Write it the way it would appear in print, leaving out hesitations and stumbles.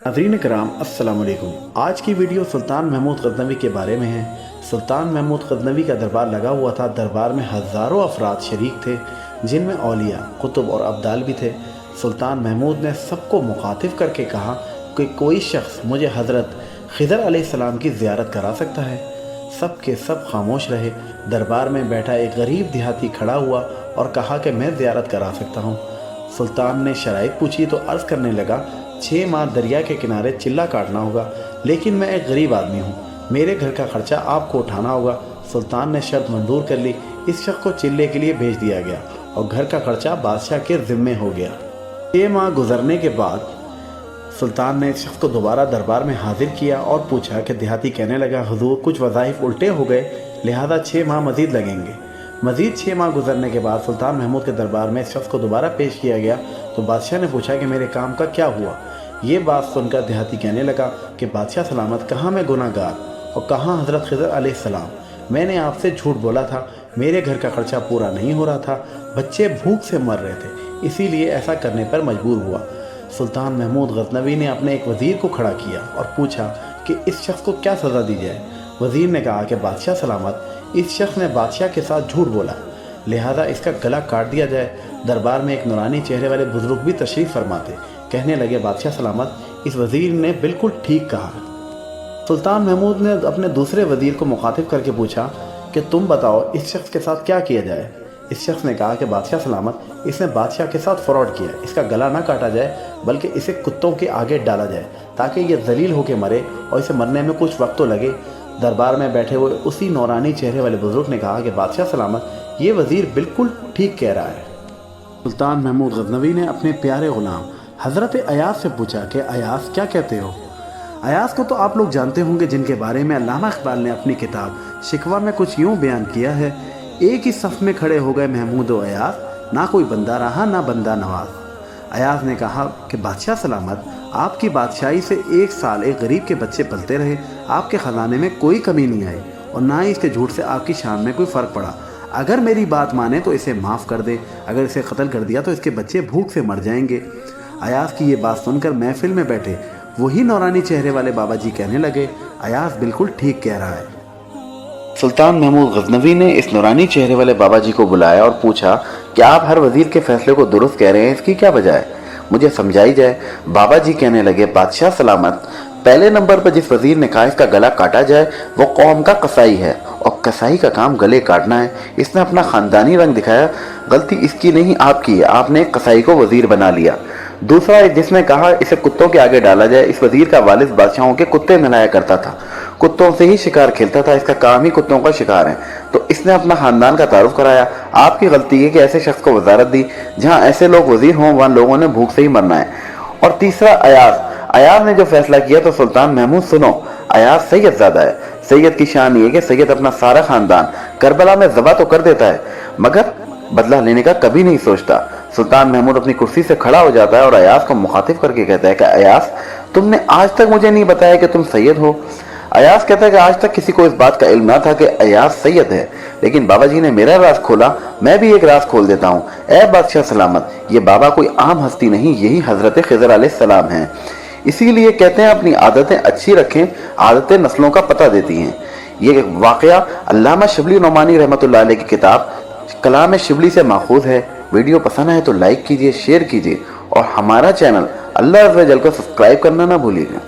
नाज़रीन कराम अस्सलाम वालेकुम। आज की वीडियो सुल्तान महमूद गज़नवी के बारे में है। सुल्तान महमूद गज़नवी का दरबार लगा हुआ था। दरबार में हज़ारों अफराद शरीक थे, जिनमें औलिया, कुतुब और अब्दाल भी थे। सुल्तान महमूद ने सबको मुखातिब करके कहा कि कोई शख्स मुझे हज़रत खिज़र अलैहिस्सलाम की ज़ियारत करा सकता है। सब के सब खामोश रहे। दरबार में बैठा एक गरीब देहाती खड़ा हुआ और कहा कि मैं ज़ियारत करा सकता हूँ। सुल्तान ने शराइत पूछी तो अर्ज़ करने लगा, 6 माह दरिया के किनारे चिल्ला काटना होगा, लेकिन मैं एक गरीब आदमी हूँ, मेरे घर का खर्चा आपको उठाना होगा। सुल्तान ने शर्त मंजूर कर ली। इस शख्स को चिल्ले के लिए भेज दिया गया और घर का खर्चा बादशाह के ज़िम्मे हो गया। 6 माह गुजरने के बाद सुल्तान ने इस शख्स को दोबारा दरबार में हाजिर किया और पूछा कि देहाती कहने लगा, हुजूर कुछ वज़ाइफ उल्टे हो गए, लिहाजा 6 माह मज़ीद लगेंगे। मज़ीद 6 माह गुजरने के बाद सुल्तान महमूद के दरबार में इस शख्स को दोबारा पेश किया गया तो बादशाह ने पूछा कि मेरे काम का क्या हुआ। ये बात सुनकर देहाती कहने लगा कि बादशाह सलामत, कहाँ मैं गुनाहगार और कहाँ हज़रत खिज़र अलैहिस्सलाम। मैंने आपसे झूठ बोला था, मेरे घर का खर्चा पूरा नहीं हो रहा था, बच्चे भूख से मर रहे थे, इसीलिए ऐसा करने पर मजबूर हुआ। सुल्तान महमूद गज़नवी ने अपने एक वज़ीर को खड़ा किया और पूछा कि इस शख्स को क्या सज़ा दी जाए। वज़ीर ने कहा कि बादशाह सलामत, इस शख्स ने बादशाह के साथ झूठ बोला, लिहाजा इसका गला काट दिया जाए। दरबार में एक नूरानी चेहरे वाले बुजुर्ग भी तशरीफ़ फरमाते। कहने लगे, बादशाह सलामत, इस वज़ीर ने बिल्कुल ठीक कहा। सुल्तान महमूद ने अपने दूसरे वज़ीर को मुखातिब करके पूछा कि तुम बताओ इस शख्स के साथ क्या किया जाए। इस शख्स ने कहा कि बादशाह सलामत, इसने बादशाह के साथ फ्रॉड किया, इसका गला ना काटा जाए बल्कि इसे कुत्तों के आगे डाला जाए ताकि ये जलील होकर मरे और इसे मरने में कुछ वक्त तो लगे। दरबार में बैठे हुए उसी नौरानी चेहरे वाले बुजुर्ग ने कहा कि बादशाह सलामत, ये वज़ीर बिल्कुल ठीक कह रहा है। सुल्तान महमूद गज़नवी ने अपने प्यारे ग़ुलाम हज़रत अयास से पूछा कि अयास क्या कहते हो। अयास को तो आप लोग जानते होंगे, जिनके बारे में अल्लामा इक़बाल ने अपनी किताब शिकवा में कुछ यूँ बयान किया है, एक ही सफ़ में खड़े हो गए महमूद व अयास, ना कोई बंदा रहा ना बंदा नवाज। अयास ने कहा कि बादशाह सलामत, आपकी बादशाही से 1 साल एक गरीब के बच्चे पलते रहे, आपके ख़जाने में कोई कमी नहीं आई और ना ही इसके झूठ से आपकी शान में कोई फ़र्क पड़ा। अगर मेरी बात माने तो इसे माफ़ कर दे, अगर इसे कत्ल कर दिया तो इसके बच्चे भूख से मर जाएंगे। अयास की ये बात सुनकर महफिल में बैठे वही नौरानी चेहरे वाले बाबा जी कहने लगे, अयास बिल्कुल ठीक कह रहा है। सुल्तान महमूद गज़नवी ने इस नूरानी चेहरे वाले बाबा जी को बुलाया और पूछा कि आप हर वज़ीर के फैसले को दुरुस्त कह रहे हैं, इसकी क्या वजह है, मुझे समझाई जाए। बाबा जी कहने लगे, बादशाह सलामत, पहले नंबर पर जिस वज़ीर ने कहा इसका गला काटा जाए वो कौम का कसाई है और कसाई का काम गले काटना है। इसने अपना ख़ानदानी रंग दिखाया, गलती इसकी नहीं आपकी है, आपने कसाई को वज़ीर बना लिया। दूसरा जिसने कहा इसे कुत्तों के आगे डाला जाए, इस वज़ीर का वालिद बादशाहों के कुत्ते नहलाया करता था, कुत्तों से ही शिकार खेलता था, इसका काम ही कुत्तों का शिकार है, तो इसने अपना ख़ानदान का तारुफ कराया। आपकी गलती है कि ऐसे शख्स को वजारत दी, जहाँ ऐसे लोग वज़ीर हों वहाँ लोगों ने भूख से ही मरना है। और तीसरा अयास ने जो फैसला किया तो सुल्तान महमूद सुनो, अयास सैयद ज़्यादा है। सैयद की शान ये कि सैयद अपना सारा ख़ानदान करबला में ज़बह तो कर देता है मगर बदला लेने का कभी नहीं सोचता। सुल्तान महमूद अपनी कुर्सी से खड़ा हो जाता है और अयास को मुखातिब करके कहता है कि अयास, तुमने आज तक मुझे नहीं बताया कि तुम सैयद हो। अयास कहता है कि आज तक किसी को इस बात का इल्म ना था कि अयास सैयद है, लेकिन बाबा जी ने मेरा राज खोला, मैं भी एक राज खोल देता हूँ। ऐ बादशाह सलामत, ये बाबा कोई आम हस्ती नहीं, यही हज़रत खिज़र अलैहिस्सलाम हैं। इसीलिए कहते हैं अपनी आदतें अच्छी रखें, आदतें नस्लों का पता देती हैं। ये वाक़या अल्लामा शिबली नोमानी रहमतुल्लाह अलैह की किताब कलाम शिबली से माखूज़ है। वीडियो पसंद आए तो लाइक कीजिए, शेयर कीजिए और हमारा चैनल अल्लाह अज़्ज़ व जल को सब्सक्राइब करना ना भूलिएगा।